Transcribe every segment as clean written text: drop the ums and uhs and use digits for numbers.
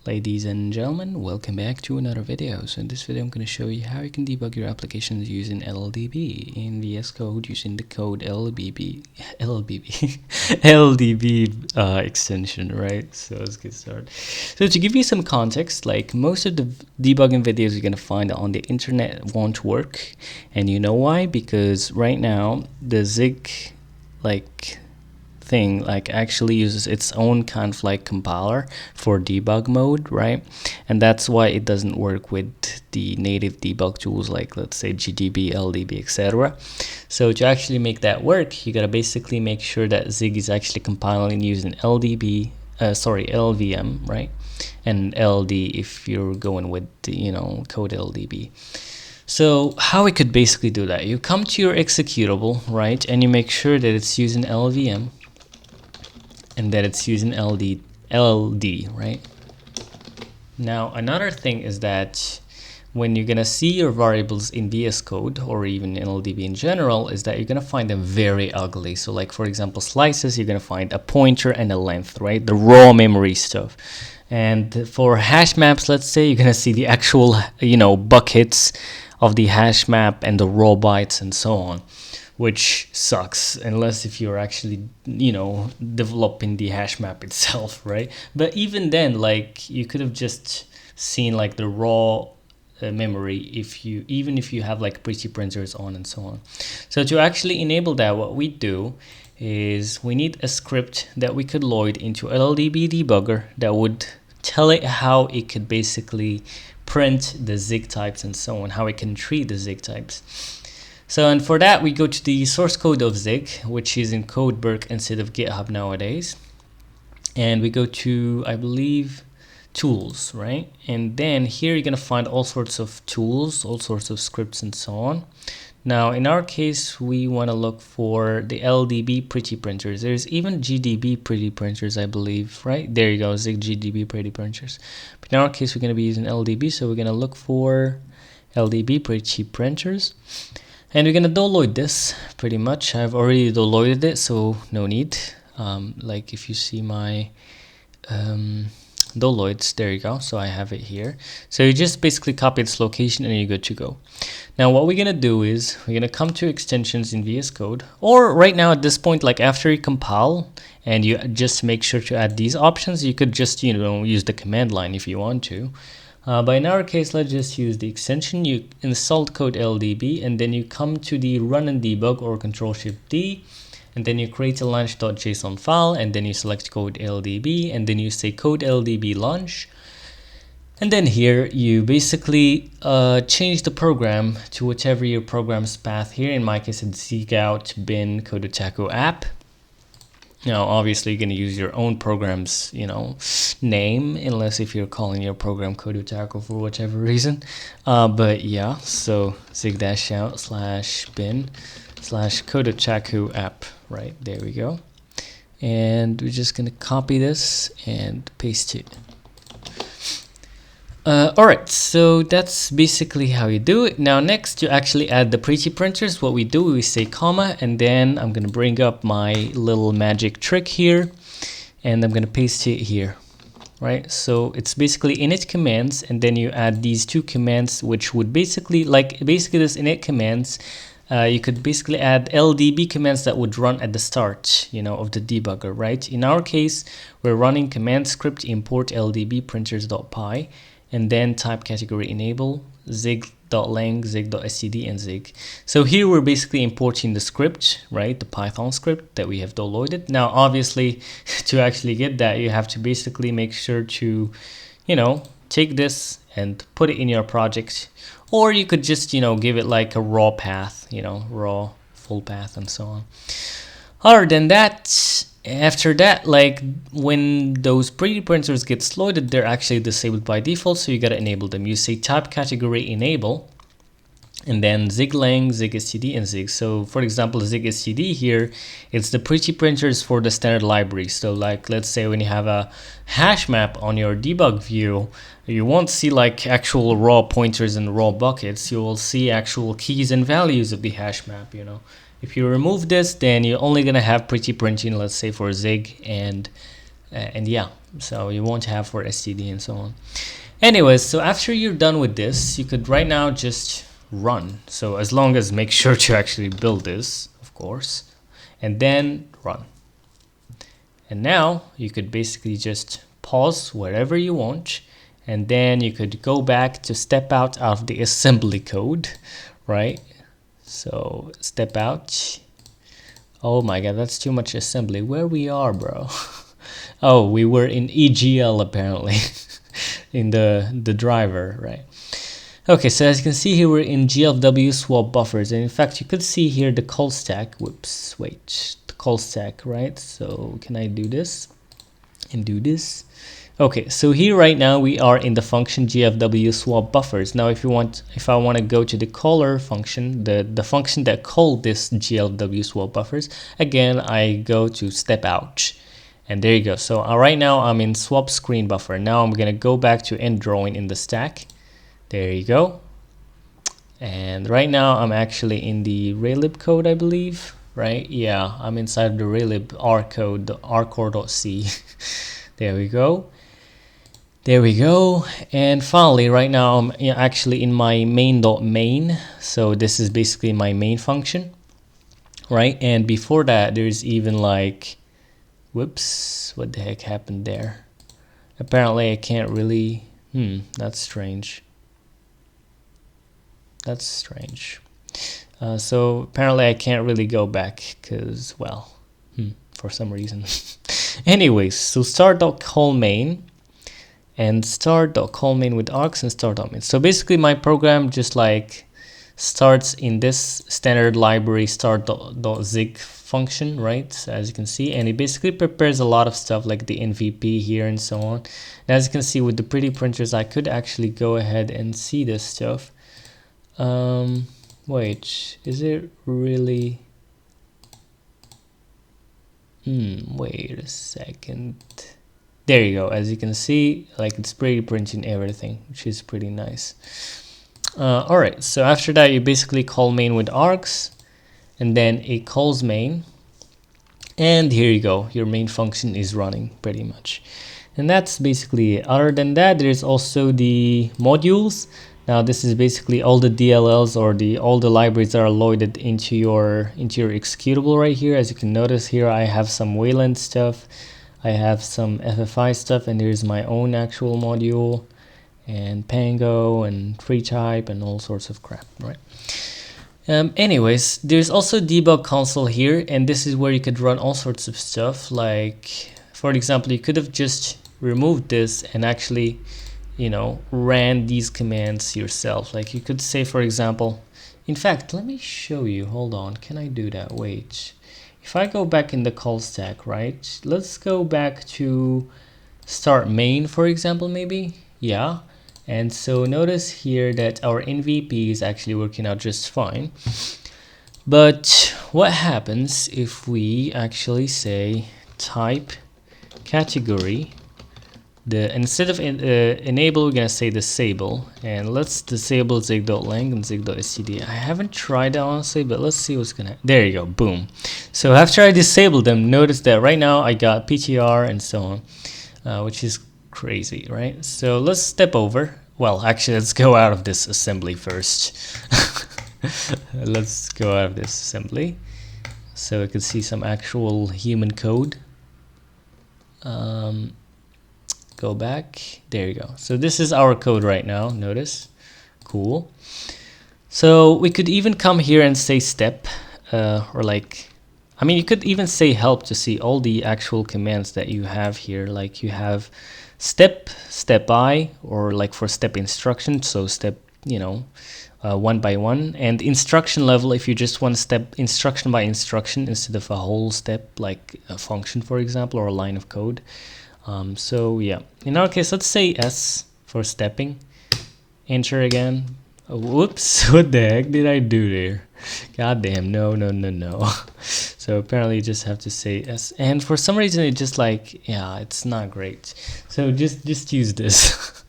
Ladies and gentlemen, welcome back to another video. So in this video I'm going to show you how you can debug your applications using lldb in VS Code using the code lldb extension, right? So let's get started. So to give you some context, like most of the debugging videos you're going to find on the internet won't work, and you know why? Because right now the zig thing actually uses its own kind of compiler for debug mode, right? And that's why it doesn't work with the native debug tools like, let's say, GDB, LDB, etc. So to actually make that work, you gotta basically make sure that Zig is actually compiling using LVM, right? And LD if you're going with the, codelldb. So how we could basically do that, you come to your executable, right, and you make sure that it's using LVM and that it's using LD, right? Now another thing is that when you're gonna see your variables in VS Code or even in LDB in general, is that you're gonna find them very ugly. So like, for example, slices, you're gonna find a pointer and a length, right? The raw memory stuff. And for hash maps, let's say, you're gonna see the actual, buckets of the hash map and the raw bytes and so on, which sucks unless if you're actually, developing the hash map itself, right? But even then, you could have just seen the raw memory even if you have pretty printers on and so on. So to actually enable that, what we do is we need a script that we could load into lldb debugger that would tell it how it could basically print the zig types and so on, how it can treat the zig types. So, and for that we go to the source code of Zig, which is in Codeberg instead of GitHub nowadays, and we go to, I believe, tools, right? And then here you're gonna find all sorts of tools, all sorts of scripts and so on. Now in our case we want to look for the LDB pretty printers. There's even GDB pretty printers, I believe, right? There you go, Zig GDB pretty printers. But in our case we're going to be using LDB, so we're going to look for LDB pretty printers. And we're going to download this pretty much. I've already downloaded it, so no need. If you see my downloads, there you go, so I have it here. So you just basically copy its location and you're good to go. Now what we're gonna do is we're gonna come to extensions in VS Code, or right now at this point, after you compile and you just make sure to add these options, you could just use the command line if you want to. But in our case, let's just use the extension. You install codelldb and then you come to the run and debug or Ctrl+Shift+D, and then you create a launch.json file, and then you select codelldb, and then you say codelldb launch, and then here you basically change the program to whatever your program's path here. In my case it's zigout bin codotaku app. Now obviously you're going to use your own program's name, unless if you're calling your program codotaku for whatever reason, but yeah, so zig-out/bin/codotaku app, right? There we go. And we're just gonna copy this and paste it. Alright, so that's basically how you do it. Now next, to actually add the pretty printers, what we do, we say comma, and then I'm gonna bring up my little magic trick here, and I'm gonna paste it here, right? So it's basically init commands, and then you add these two commands, which would basically this init commands, you could basically add LDB commands that would run at the start, of the debugger, right? In our case, we're running command script import ldb printers.py, and then type category enable zig.lang, zig.std, and zig. So here we're basically importing the script, right? The Python script that we have downloaded. Now, obviously, to actually get that, you have to basically make sure to, take this and put it in your project, or you could just, give it a raw path, raw full path and so on. Other than that, after that, when those pretty printers get loaded, they're actually disabled by default, so you gotta enable them. You say type category enable, and then zig.lang, zig.std, and zig. So for example, zig.std here, it's the pretty printers for the standard library. So let's say when you have a hash map on your debug view, you won't see actual raw pointers and raw buckets. You will see actual keys and values of the hash map. If you remove this, then you're only gonna have pretty printing, let's say for zig, and yeah, so you won't have for std and so on. Anyways, so after you're done with this, you could right now just run. So as long as make sure to actually build this, of course, and then run. And now you could basically just pause wherever you want, and then you could go back to step out of the assembly code, right? So step out. Oh my god, that's too much assembly. Where we are, bro? Oh, we were in EGL apparently. In the driver, right? Okay, so as you can see here, we're in GLW swap buffers, and in fact you could see here the call stack. Whoops, wait, the call stack, right? So can I do this and do this? Okay, so here right now we are in the function GFW swap buffers. Now if I want to go to the caller function, the function that called this GLW swap buffers, again I go to step out. And there you go. So right now I'm in swap screen buffer. Now I'm gonna go back to end drawing in the stack. There you go. And right now I'm actually in the raylib code, I believe, right? Yeah, I'm inside the raylib r code, the rcore.c. There we go. There we go. And finally, right now I'm actually in my main.main. So this is basically my main function, right? And before that, there's even like, whoops, what the heck happened there? Apparently I can't really, that's strange. That's strange. So apparently I can't really go back because, well, for some reason. Anyways, so start.call main and start.call main with args and start.main. So basically my program just like starts in this standard library start.zig function, right? So as you can see, and it basically prepares a lot of stuff like the MVP here and so on. And as you can see with the pretty printers, I could actually go ahead and see this stuff. Wait, is it really? Wait a second. There you go. As you can see, like it's pretty printing everything, which is pretty nice. All right, so after that you basically call main with args, and then it calls main, and here you go, your main function is running pretty much. And that's basically it. Other than that, there's also the modules. Now this is basically all the DLLs or all the libraries that are loaded into your executable right here. As you can notice here, I have some Wayland stuff, I have some FFI stuff, and there's my own actual module, and Pango and FreeType and all sorts of crap, right? Anyways, there's also debug console here, and this is where you could run all sorts of stuff. Like, for example, you could have just removed this and actually, you know, ran these commands yourself. Like you could say, for example, in fact, let me show you. Hold on, can I do that? Wait, if I go back in the call stack, right? Let's go back to start main, for example, maybe. Yeah. And so notice here that our MVP is actually working out just fine. But what happens if we actually say type category, instead of enable, we're gonna say disable, and let's disable zig.lang and zig.std. I haven't tried that honestly, but let's see what's gonna happen. There you go, boom. So after I disable them, notice that right now I got PTR and so on, which is crazy, right? So let's step over. Well, actually, let's go out of this assembly first. Let's go out of this assembly so we can see some actual human code. Go back. There you go. So this is our code right now. Notice. Cool. So we could even come here and say step, or like, I mean, you could even say help to see all the actual commands that you have here. Like you have step I, or like for step instruction, so step, you know, one by one, and instruction level if you just want step instruction by instruction instead of a whole step, like a function, for example, or a line of code. So yeah, in our case, let's say S for stepping. Enter again. Oh, whoops, what the heck did I do there? God damn, no. So apparently you just have to say S, and for some reason it just like, yeah, it's not great. So just use this.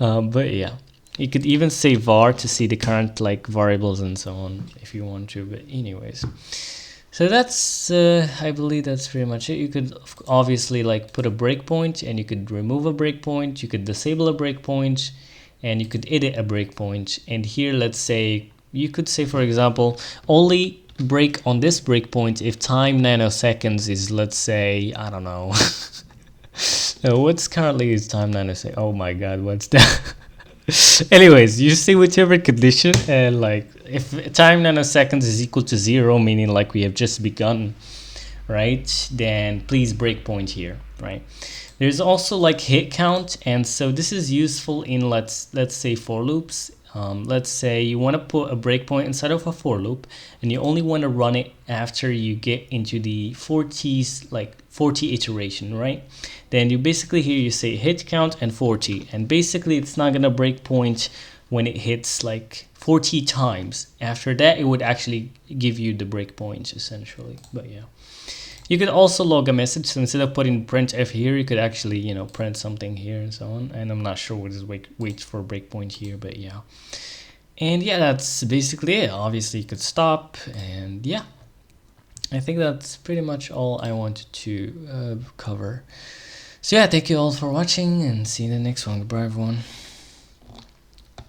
But yeah, you could even say var to see the current like variables and so on if you want to, but anyways. So that's I believe that's pretty much it. You could obviously like put a breakpoint, and you could remove a breakpoint, you could disable a breakpoint, and you could edit a breakpoint. And here, let's say you could say, for example, only break on this breakpoint if time nanoseconds is, let's say, I don't know. What's currently is time nanosecond? Oh my god, what's that? Anyways, you see whichever condition, and like if time nanoseconds is equal to 0, meaning like we have just begun, right, then please breakpoint here, right? There's also like hit count, and so this is useful in let's say for loops. Let's say you want to put a breakpoint inside of a for loop, and you only want to run it after you get into the 40 iteration, right? Then you basically here you say hit count and 40, and basically it's not gonna breakpoint when it hits like 40 times. After that, it would actually give you the breakpoints essentially. But yeah. You could also log a message, so instead of putting printf here, you could actually, you know, print something here and so on. And I'm not sure what is wait for breakpoint here, but yeah. And yeah, that's basically it. Obviously, you could stop, and yeah, I think that's pretty much all I wanted to cover. So yeah, thank you all for watching, and see you in the next one. Goodbye, everyone.